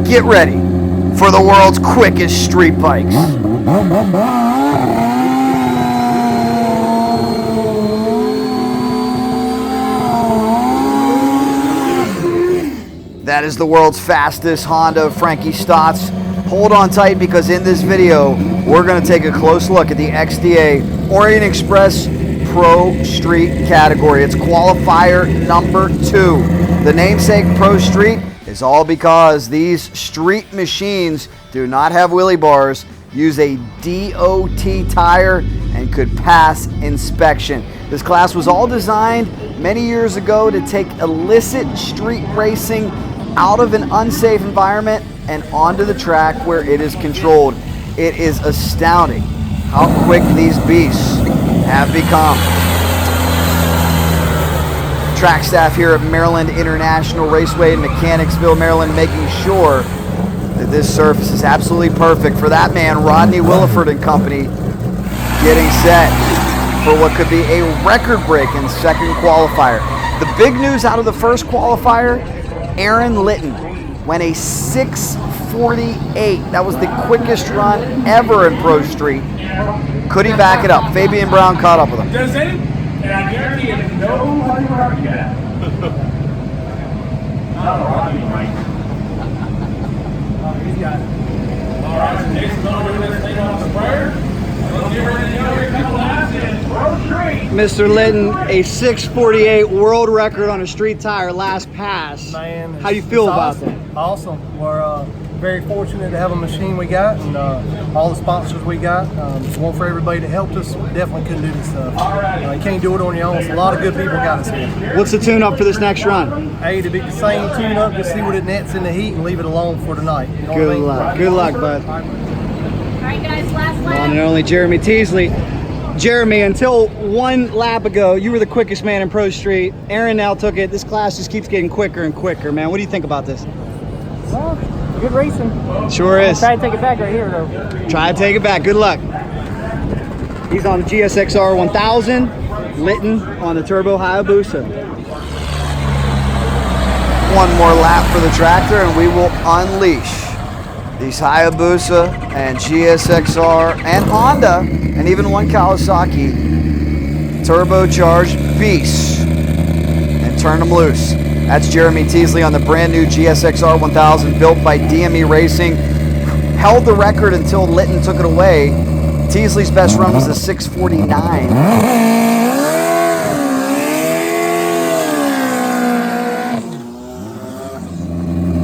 Get ready for the world's quickest street bikes. That is the world's fastest Honda, Frankie Stotz. Hold on tight, because in this video, we're going to take a close look at the XDA Orient Express Pro Street category. It's qualifier number 2. The namesake Pro Street is all because these street machines do not have wheelie bars, use a DOT tire, and could pass inspection. This class was all designed many years ago to take illicit street racing out of an unsafe environment and onto the track where it is controlled. It is astounding how quick these beasts have become. Track staff here at Maryland International Raceway in Mechanicsville, Maryland, making sure that this surface is absolutely perfect for that man, Rodney Williford and company, getting set for what could be a record-breaking second qualifier. The big news out of the first qualifier, Ehren Litten went a 6:48. That was the quickest run ever in Pro Street. Could he back it up? Fabian Brown caught up with him. Does it? And I guarantee you, nobody already got it. He's got it. All right, so Jason's going to do this thing on the sprayer. Let's get ready to go here, a couple laps in Pro Street. Mr. Litten, a 6:48 world record on a street tire last pass. Man, how do you feel about awesome. that? Awesome. We're very fortunate to have a machine we got, and all the sponsors we got. One for everybody that helped us. We definitely couldn't do this stuff. You can't do it on your own. So a lot of good people got us here. What's the tune-up for this next run? Hey, to be the same tune-up, just see what it nets in the heat and leave it alone for tonight. You know what I mean? Luck. Good luck, bud. All right, guys, last lap. One and only Jeremy Teasley. Jeremy, until one lap ago, you were the quickest man in Pro Street. Ehren now took it. This class just keeps getting quicker and quicker, man. What do you think about this? Well, good racing. Sure is. Try to take it back right here, though. Try to take it back. Good luck. He's on the GSXR 1000. Litten on the Turbo Hayabusa. One more lap for the tractor, and we will unleash these Hayabusa and GSXR and Honda and even one Kawasaki turbocharged beasts and turn them loose. That's Jeremy Teasley on the brand new GSXR 1000 built by DME Racing. Held the record until Litten took it away. Teasley's best run was a 6:49.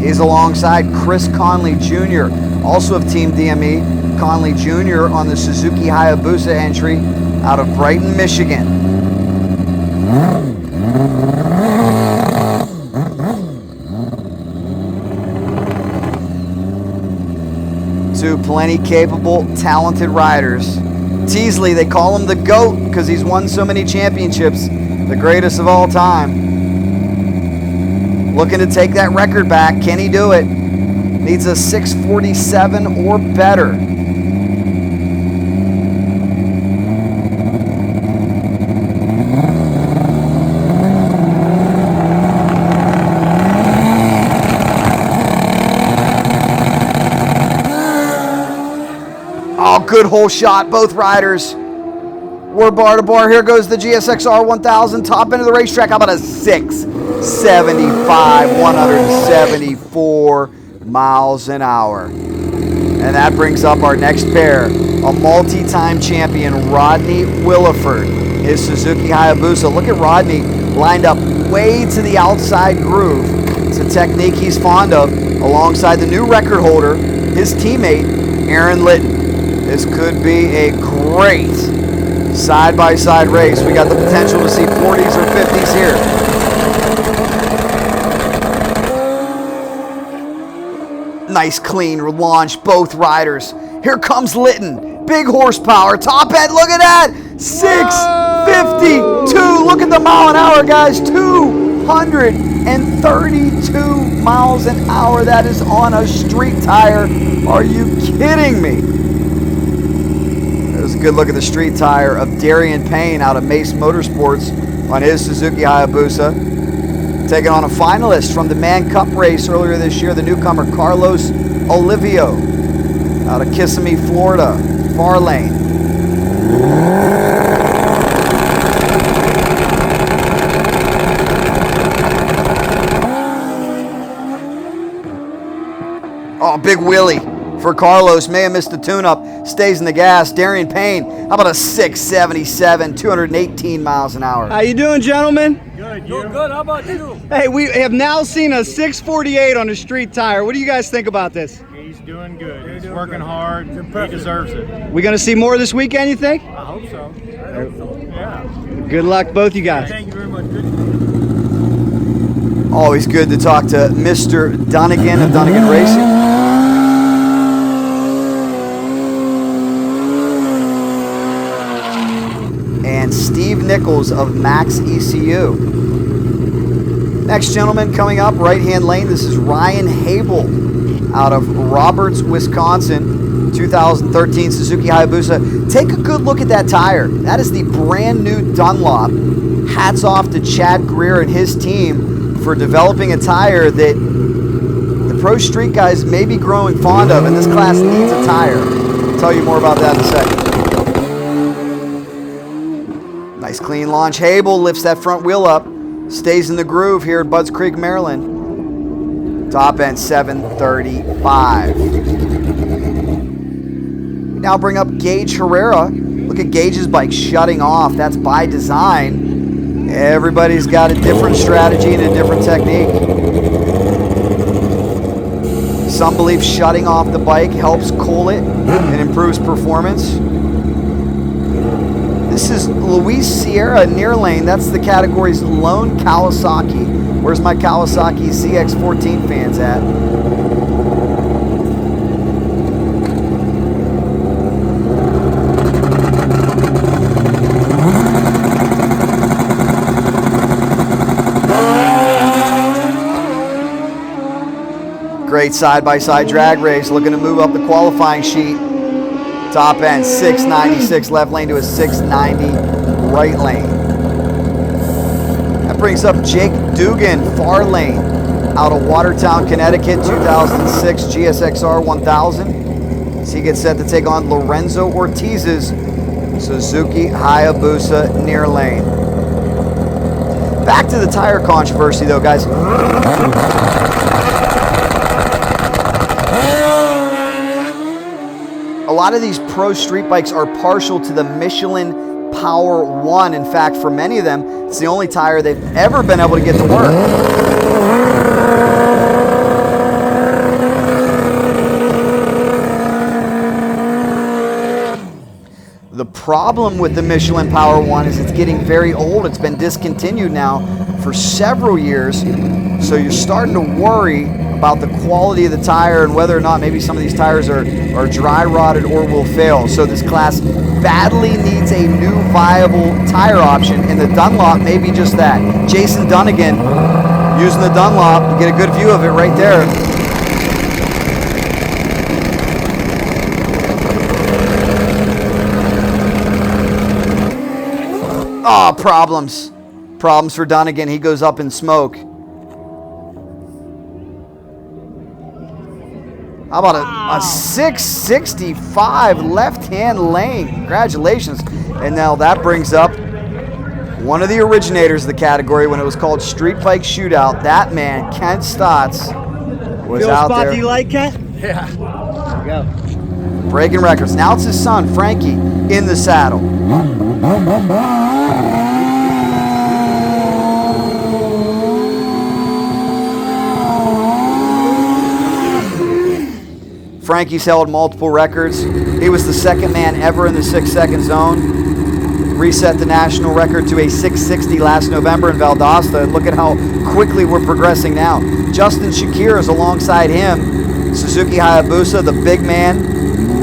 He's alongside Chris Connelly Jr., also of Team DME. Connelly Jr. on the Suzuki HAYABUSA entry out of Brighton, Michigan. Two plenty capable, talented riders. Teasley, they call him the GOAT because he's won so many championships, the greatest of all time. Looking to take that record back. Can he do it? Needs a 6:47 or better. Oh, good hole shot, both riders. We're bar to bar. Here goes the GSXR 1000, top end of the racetrack. How about a 675, 174 miles an hour. And that brings up our next pair, a multi-time champion, Rodney Williford, his Suzuki Hayabusa. Look at Rodney lined up way to the outside groove. It's a technique he's fond of, alongside the new record holder, his teammate, Ehren Litten. This could be a great side-by-side race. We got the potential to see 40s or 50s here. Nice clean launch, both riders. Here comes Litten, big horsepower, top end, look at that, 652, look at the mile an hour, guys, 232 miles an hour. That is on a street tire. Are you kidding me? There's a good look at the street tire of Darion Payne out of Mace Motorsports on his Suzuki Hayabusa. Taking on a finalist from the Man Cup race earlier this year, the newcomer Carlos Olivo out of Kissimmee, Florida, far lane. Oh, big wheelie for Carlos. May have missed the tune-up. Stays in the gas. Darion Payne, how about a 677, 218 miles an hour? How you doing, gentlemen? Good, you? Good, how about you? Hey, we have now seen a 648 on a street tire. What do you guys think about this? He's doing good. He's working hard. He deserves it. We gonna see more this weekend, you think? I hope so. Yeah. Good luck, both you guys. Thank you very much. Good. Always good to talk to Mr. Dunigan of Dunigan Racing. And Steve Nichols of Max ECU. Next gentleman coming up, right-hand lane, this is Ryan Hable out of Roberts, Wisconsin, 2013 Suzuki HAYABUSA. Take a good look at that tire. That is the brand new Dunlop. Hats off to Chad Greer and his team for developing a tire that the pro street guys may be growing fond of, and this class needs a tire. I'll tell you more about that in a second. Nice clean launch. Hable lifts that front wheel up, stays in the groove here at Budds Creek, Maryland. Top end 735. Now bring up Gaige Herrea. Look at Gaige's bike shutting off. That's by design. Everybody's got a different strategy and a different technique. Some believe shutting off the bike helps cool it and improves performance. This is Luis Sierra near lane. That's the category's lone Kawasaki. Where's my Kawasaki ZX14 fans at? Great side-by-side drag race, looking to move up the qualifying sheet. Top end 696 left lane to a 690 right lane. That brings up Jake Dugan, far lane, out of Watertown, Connecticut, 2006 GSXR 1000. As he gets set to take on Lorenzo Ortiz's Suzuki HAYABUSA near lane. Back to the tire controversy though, guys. A lot of these pro street bikes are partial to the Michelin Power 1. In fact, for many of them, it's the only tire they've ever been able to get to work. The problem with the Michelin Power 1 is it's getting very old. It's been discontinued now for several years. So you're starting to worry about the quality of the tire and whether or not maybe some of these tires are dry rotted or will fail. So this class badly needs a new viable tire option, and the Dunlop may be just that. Jason Dunigan using the Dunlop, you get a good view of it right there. Oh, problems. Problems for Dunigan. He goes up in smoke. How about a 665 left-hand lane? Congratulations. And now that brings up one of the originators of the category when it was called Street Bike Shootout. That man, Kent Stotz, was out spot there. do you like, Kent? Yeah. There we go. Breaking records. Now it's his son, Frankie, in the saddle. Frankie's held multiple records. He was the second man ever in the 6-second zone. Reset the national record to a 660 last November in Valdosta. And look at how quickly we're progressing now. Justin Shakir is alongside him. Suzuki HAYABUSA, the big man.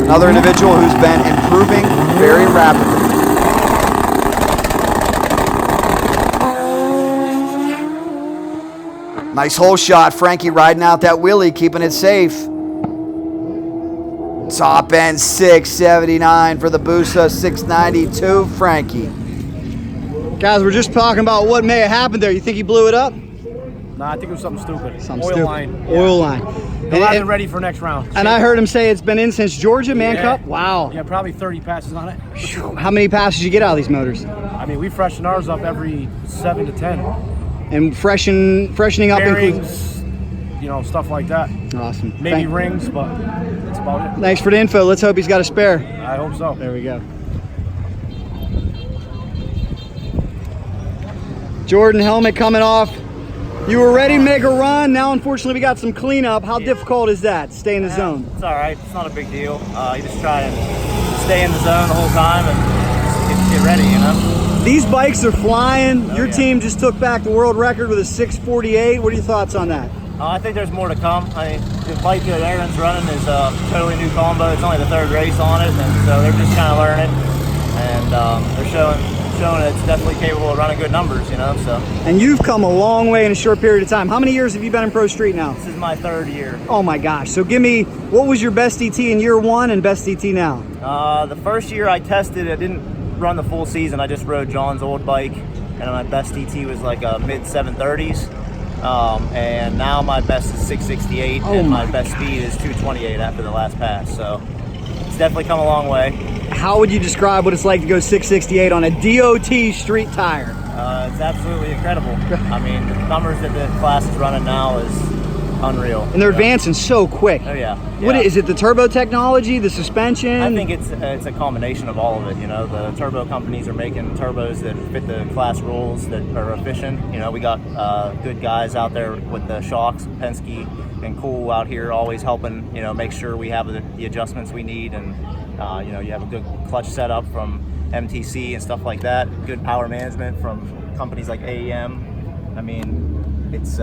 Another individual who's been improving very rapidly. Nice hole shot. Frankie riding out that wheelie, keeping it safe. Top end 679 for the Busa, 692 Frankie. Guys, we're just talking about what may have happened there. You think he blew it up? Nah, I think it was something stupid. Something Oil stupid. line. Oil line. He'll have it ready for next round. And I heard him say it's been in since Georgia, Man Yeah. Cup. Wow. Yeah, probably 30 passes on it. How many passes you get out of these motors? I mean, we freshen ours up every 7 to 10. And freshening up Bearings, you know, stuff like that. Awesome. Maybe rings, but that's about it. Thanks for the info. Let's hope he's got a spare. I hope so. There we go. Jordan, helmet coming off. You were ready to make a run. Now, unfortunately, we got some cleanup. How difficult is that? Stay in the zone. It's all right. It's not a big deal. You just try and stay in the zone the whole time and just get ready, you know? These bikes are flying. Your yeah. team just took back the world record with a 648. What are your thoughts on that? I think there's more to come. I mean, the bike that Ehren's running is a totally new combo. It's only the 3rd race on it, and so they're just kind of learning. And they're showing it's definitely capable of running good numbers, you know. So. And you've come a long way in a short period of time. How many years have you been in Pro Street now? This is my 3rd year. Oh my gosh. So give me, what was your best DT in year 1 and best DT now? The first year I tested, I didn't run the full season. I just rode John's old bike, and my best DT was like a mid 730s. And now my best is 668, and my best speed is 228 after the last pass. So it's definitely come a long way. How would you describe what it's like to go 668 on a DOT street tire? It's absolutely incredible. I mean, the numbers that the class is running now is unreal. And they're advancing so quick. Oh yeah. What is it? The turbo technology, the suspension? I think it's a combination of all of it. You know, the turbo companies are making turbos that fit the class rules that are efficient. You know, we got good guys out there with the shocks, Penske and Cool out here, always helping. You know, make sure we have the adjustments we need, and you know, you have a good clutch setup from MTC and stuff like that. Good power management from companies like AEM. I mean, it's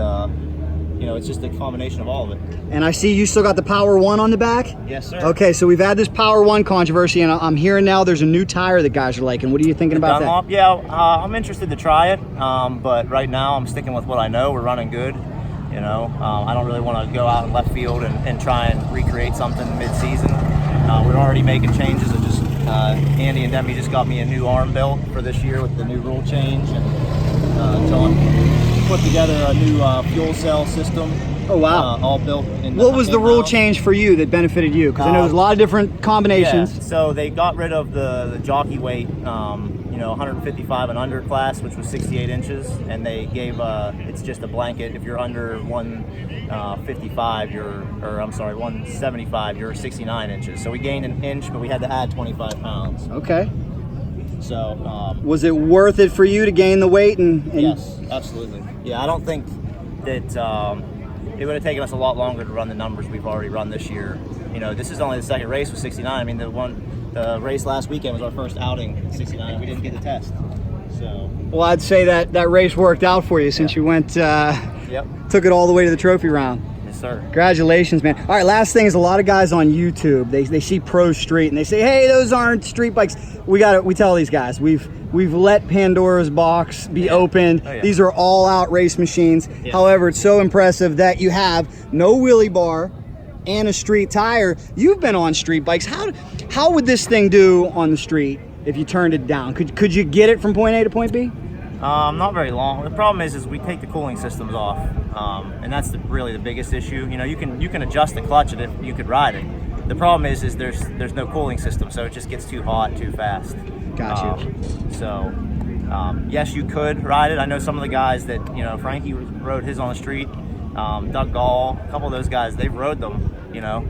you know, it's just a combination of all of it. And I see you still got the Power 1 on the back? Yes, sir. Okay, so we've had this Power 1 controversy, and I'm hearing now there's a new tire that guys are liking. What are you thinking about Dunlop? that? Yeah, I'm interested to try it, but right now I'm sticking with what I know. We're running good. You know, I don't really want to go out in left field and try and recreate something mid-season. We're already making changes. Andy and Demi just got me a new arm belt for this year with the new rule change, and John put together a new fuel cell system. Oh wow! All built in. What was the rule change for you that benefited you? Because I know there's a lot of different combinations. Yeah, so they got rid of the jockey weight, you know, 155 and under class, which was 68 inches, and they gave it's just a blanket. If you're under 155, 175, you're 69 inches. So we gained an inch, but we had to add 25 pounds. Okay. So was it worth it for you to gain the weight? And yes, absolutely. Yeah, I don't think that it would have taken us a lot longer to run the numbers we've already run this year. You know, this is only the 2nd race with 69. I mean, the race last weekend was our first outing at 69, and we didn't get the test. So. Well, I'd say that race worked out for you since you went, took it all the way to the trophy round. Yes, sir. Congratulations, man. All right, last thing is a lot of guys on YouTube, they see Pro Street and they say, hey, those aren't street bikes. We tell these guys, we've let Pandora's box be opened. Oh, yeah. These are all out race machines. Yeah. However, it's so impressive that you have no wheelie bar and a street tire. You've been on street bikes. How would this thing do on the street if you turned it down? Could you get it from point A to point B? Not very long. The problem is we take the cooling systems off, and that's really the biggest issue. You know, you can adjust the clutch and you could ride it. The problem is there's no cooling system, so it just gets too hot too fast. Got you. Yes, you could ride it. I know some of the guys that, you know, Frankie rode his on the street. Doug Gall, a couple of those guys, they've rode them. You know,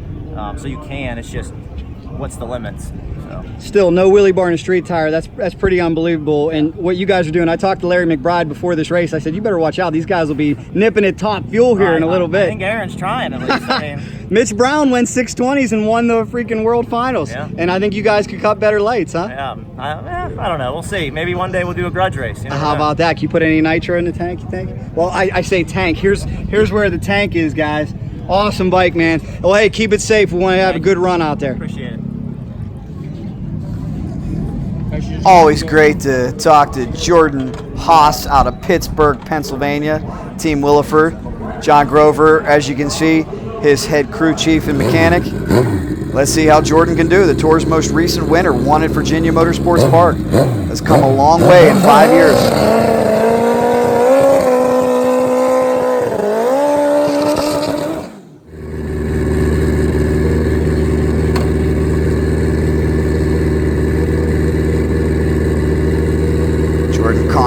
so you can. It's just, what's the limits? So. Still, no wheelie bar and a street tire. That's pretty unbelievable. And what you guys are doing, I talked to Larry McBride before this race. I said, you better watch out. These guys will be nipping at top fuel here in a little bit. I think Aaron's trying at least. I mean, Mitch Brown went 620s and won the freaking world finals. Yeah. And I think you guys could cut better lights, huh? Yeah, I don't know. We'll see. Maybe one day we'll do a grudge race. You know? How about that? Can you put any nitro in the tank, you think? Well, I say tank. Here's where the tank is, guys. Awesome bike, man. Well, hey, keep it safe. We want to have a good run out there. Appreciate it. Always great to talk to Jordan Hasse out of Pittsburgh, Pennsylvania, Team Williford. John Grover, as you can see, his head crew chief and mechanic. Let's see how Jordan can do. The Tour's most recent winner, won at Virginia Motorsports Park. Has come a long way in 5 years.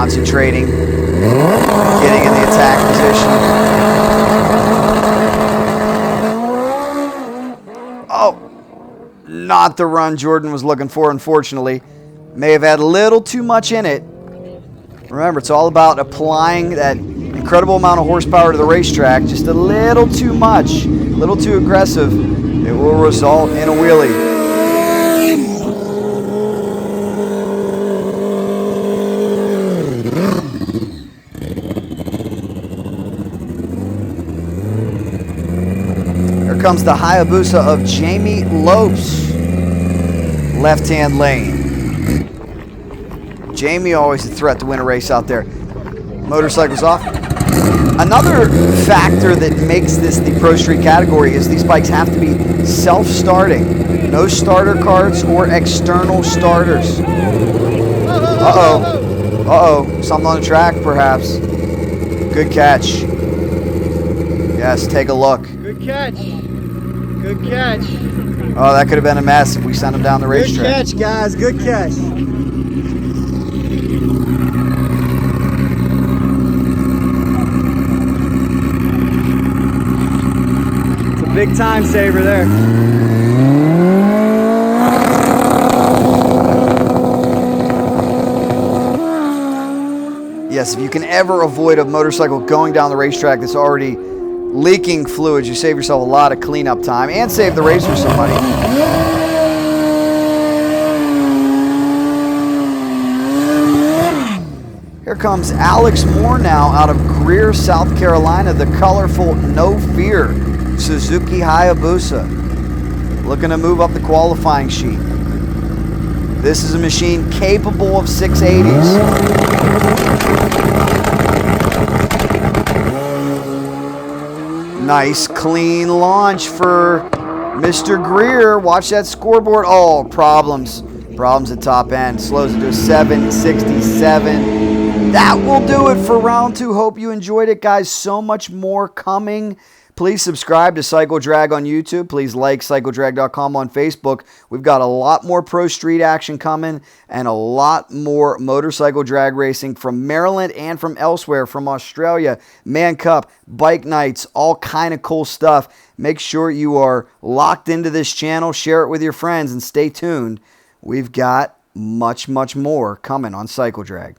concentrating, getting in the attack position. Oh, not the run Jordan was looking for, unfortunately. May have had a little too much in it. Remember, it's all about applying that incredible amount of horsepower to the racetrack. Just a little too much, a little too aggressive. It will result in a wheelie. Here comes the Hayabusa of Jamie Lopes. Left-hand lane. Jamie always a threat to win a race out there. Motorcycles off. Another factor that makes this the Pro Street category is these bikes have to be self-starting. No starter carts or external starters. Uh-oh. Uh-oh. Something on the track, perhaps. Good catch. Yes, take a look. Good catch. Good catch. Oh, that could have been a mess if we sent him down the racetrack. Good catch, guys. Good catch. Big time saver there. Yes, if you can ever avoid a motorcycle going down the racetrack that's already leaking fluids, you save yourself a lot of cleanup time and save the racer some money. Here comes Alex Moore now out of Greer, South Carolina, the colorful No Fear Suzuki Hayabusa, looking to move up the qualifying sheet. This is a machine capable of 680s. Nice clean launch for Mr. Greer. Watch that scoreboard. Oh, problems at top end. Slows it to a 767. That will do it for round 2. Hope you enjoyed it, guys. So much more coming. Please subscribe to Cycle Drag on YouTube. Please like CycleDrag.com on Facebook. We've got a lot more Pro Street action coming and a lot more motorcycle drag racing from Maryland and from elsewhere, from Australia, Man Cup, bike nights, all kind of cool stuff. Make sure you are locked into this channel. Share it with your friends and stay tuned. We've got much, much more coming on Cycle Drag.